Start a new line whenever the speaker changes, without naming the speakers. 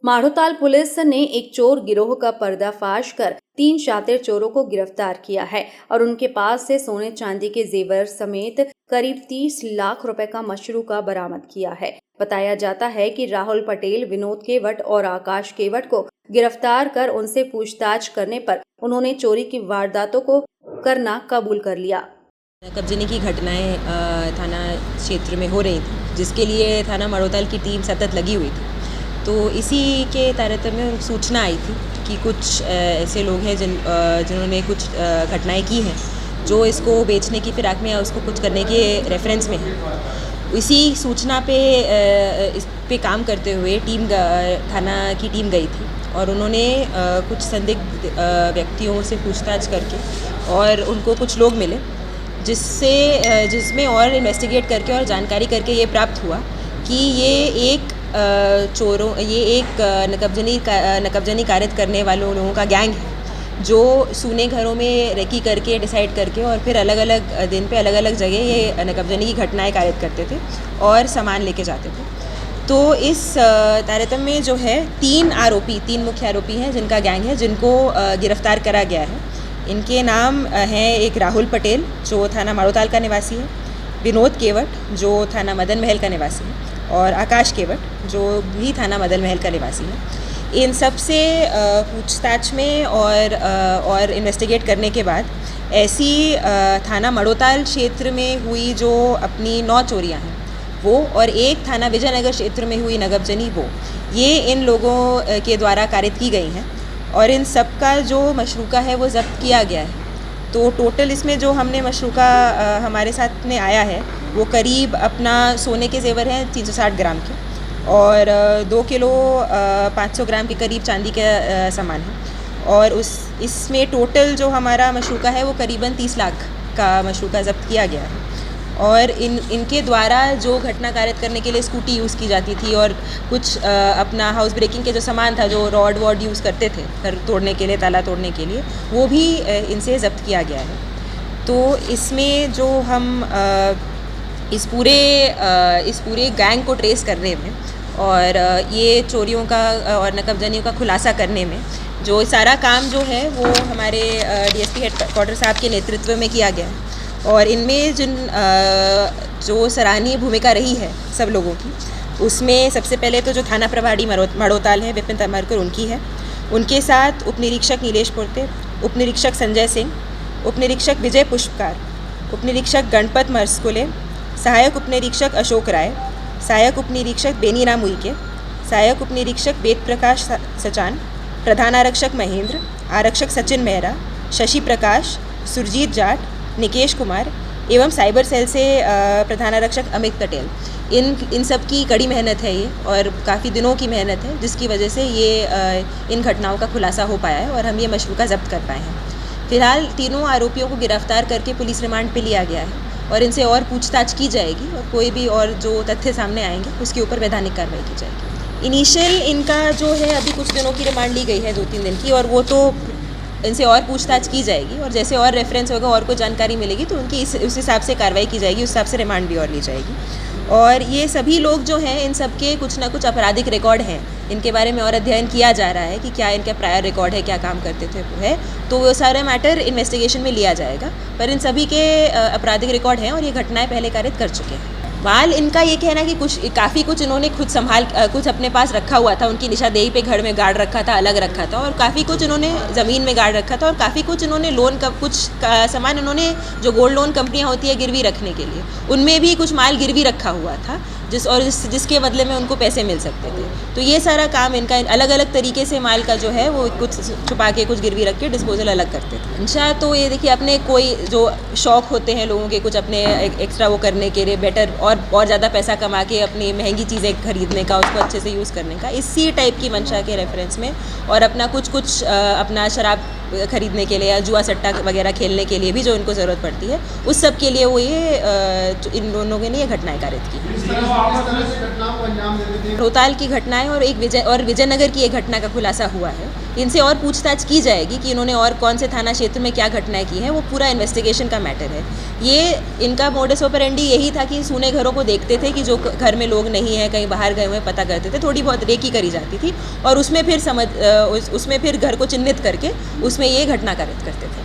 Madhotal police ने एक चोर गिरोह का पर्दाफाश कर 3 शातिर चोरों को गिरफ्तार किया है और उनके पास से सोने चांदी के जेवर समेत करीब 30 लाख रुपए का मशरूका बरामद किया है। बताया जाता है कि राहुल पटेल, विनोद केवट और आकाश केवट को गिरफ्तार कर उनसे पूछताछ करने पर उन्होंने चोरी की वारदातों को करना कबूल कर लिया।
कब्जने की घटनाएं थाना क्षेत्र में हो रही थी, जिसके लिए थाना माढ़ोताल की टीम सतत लगी हुई थी। तो इसी के तारतम्य में सूचना आई थी कि कुछ ऐसे लोग हैं जिन्होंने कुछ घटनाएं की हैं जो इसको बेचने की फिराक में या उसको कुछ करने के रेफरेंस में है। इसी सूचना पे इस पे काम करते हुए थाना की टीम गई थी और उन्होंने कुछ संदिग्ध व्यक्तियों से पूछताछ करके और उनको कुछ लोग मिले जिसमें और इन्वेस्टिगेट करके और जानकारी करके ये प्राप्त हुआ कि ये एक नकबजनी कारित करने वालों लोगों का गैंग है जो सूने घरों में रेकी करके डिसाइड करके और फिर अलग अलग दिन पे अलग अलग जगह ये नकबजनी की घटनाएं कारित करते थे और सामान लेके जाते थे। तो इस तारतम्य में जो है 3 मुख्य आरोपी हैं जिनका गैंग है, जिनको गिरफ्तार करा गया है। इनके नाम हैं एक राहुल पटेल जो थाना माढ़ोताल का निवासी है, विनोद केवट जो थाना मदन महल का निवासी है और आकाश केवट जो भी थाना मदन महल का निवासी है। इन सब से पूछताछ में और इन्वेस्टिगेट करने के बाद ऐसी थाना माढ़ोताल क्षेत्र में हुई जो अपनी 9 चोरियां हैं वो और एक थाना विजयनगर क्षेत्र में हुई नकबजनी वो ये इन लोगों के द्वारा कारित की गई हैं और इन सब का जो मशरूका है वो ज़ब्त किया गया है। तो टोटल इसमें जो हमने मशरूका हमारे साथ में आया है वो करीब अपना सोने के जेवर हैं 360 ग्राम के और 2 किलो 500 ग्राम के करीब चांदी का सामान है और इसमें टोटल जो हमारा मशरूका है वो करीबन 30 लाख का मशरूका ज़ब्त किया गया है। और इनके द्वारा जो घटना कारित करने के लिए स्कूटी यूज़ की जाती थी और कुछ अपना हाउस ब्रेकिंग के जो सामान था, जो रॉड वॉड यूज़ करते थे घर तोड़ने के लिए, ताला तोड़ने के लिए, वो भी इनसे ज़ब्त किया गया है। तो इसमें जो हम इस पूरे गैंग को ट्रेस करने में और ये चोरियों का और नकबजनियों का खुलासा करने में जो सारा काम जो है वो हमारे डीएसपी हेडक्वार्टर साहब के नेतृत्व में किया गया है और इनमें जो सराहनीय भूमिका रही है सब लोगों की, उसमें सबसे पहले तो जो थाना प्रभारी माढ़ोताल है विपिन तमरकर उनकी है। उनके साथ उप निरीक्षक नीलेश पुरते, उप निरीक्षक संजय सिंह, उप निरीक्षक विजय पुष्पकार, उप निरीक्षक गणपत मरस्कुले, सहायक उप निरीक्षक अशोक राय, सहायक उप निरीक्षक बेनीराम उइके, सहायक उप निरीक्षक वेद प्रकाश सचान, प्रधान आरक्षक महेंद्र, आरक्षक सचिन मेहरा, शशि प्रकाश, सुरजीत जाट, निकेश कुमार एवं साइबर सेल से प्रधान आरक्षक अमित पटेल, इन सब की कड़ी मेहनत है ये और काफ़ी दिनों की मेहनत है जिसकी वजह से ये इन घटनाओं का खुलासा हो पाया है और हम ये मशरूका ज़ब्त कर पाए हैं। फिलहाल तीनों आरोपियों को गिरफ्तार करके पुलिस रिमांड पे लिया गया है और इनसे और पूछताछ की जाएगी और कोई भी और जो तथ्य सामने आएंगे उसके ऊपर वैधानिक कार्रवाई की जाएगी। इनिशियल इनका जो है अभी कुछ दिनों की रिमांड ली गई है 2-3 दिन की और वो तो इनसे और पूछताछ की जाएगी और जैसे और रेफरेंस होगा और कोई जानकारी मिलेगी तो उनकी उस हिसाब से कार्रवाई की जाएगी, उस हिसाब से रिमांड भी और ली जाएगी। और ये सभी लोग जो हैं इन सब के कुछ ना कुछ आपराधिक रिकॉर्ड हैं, इनके बारे में और अध्ययन किया जा रहा है कि क्या इनका प्रायर रिकॉर्ड है, क्या काम करते थे वो है, तो वो सारा मैटर इन्वेस्टिगेशन में लिया जाएगा। पर इन सभी के आपराधिक रिकॉर्ड हैं और ये घटनाएँ पहले कारित कर चुके हैं। वाल इनका ये कहना कि काफ़ी कुछ इन्होंने खुद कुछ अपने पास रखा हुआ था, उनकी निशादेही पे घर में गार्ड रखा था, अलग रखा था और काफ़ी कुछ इन्होंने ज़मीन में गार्ड रखा था और काफ़ी कुछ इन्होंने लोन का कुछ सामान इन्होंने जो गोल्ड लोन कंपनियां होती है गिरवी रखने के लिए, उनमें भी कुछ माल गिरवी रखा हुआ था जिसके बदले में उनको पैसे मिल सकते थे। तो ये सारा काम इनका अलग अलग तरीके से माल का जो है वो कुछ छुपा के कुछ गिरवी रख के डिस्पोजल अलग करते थे। अच्छा, तो ये देखिए अपने कोई जो शौक़ होते हैं लोगों के कुछ अपने एक्स्ट्रा वो करने के लिए बेटर और ज़्यादा पैसा कमा के अपनी महंगी चीज़ें खरीदने का, उसको अच्छे से यूज़ करने का, इसी टाइप की मंशा के रेफरेंस में और अपना कुछ अपना शराब खरीदने के लिए या जुआ सट्टा वगैरह खेलने के लिए भी जो इनको ज़रूरत पड़ती है उस सब के लिए वो ये इन लोगों ने ये घटनाएं कारित की। माढ़ोताल की घटनाएं और विजयनगर की एक घटना का खुलासा हुआ है इनसे और पूछताछ की जाएगी कि इन्होंने और कौन से थाना क्षेत्र में क्या घटनाएं की हैं, वो पूरा इन्वेस्टिगेशन का मैटर है। ये इनका मोडस ऑपरेंडी यही था कि सूने घरों को देखते थे कि जो घर में लोग नहीं हैं, कहीं बाहर गए हुए पता करते थे, थोड़ी बहुत रेकी करी जाती थी और उसमें फिर घर को चिन्हित करके उसमें ये घटना कारित करते थे।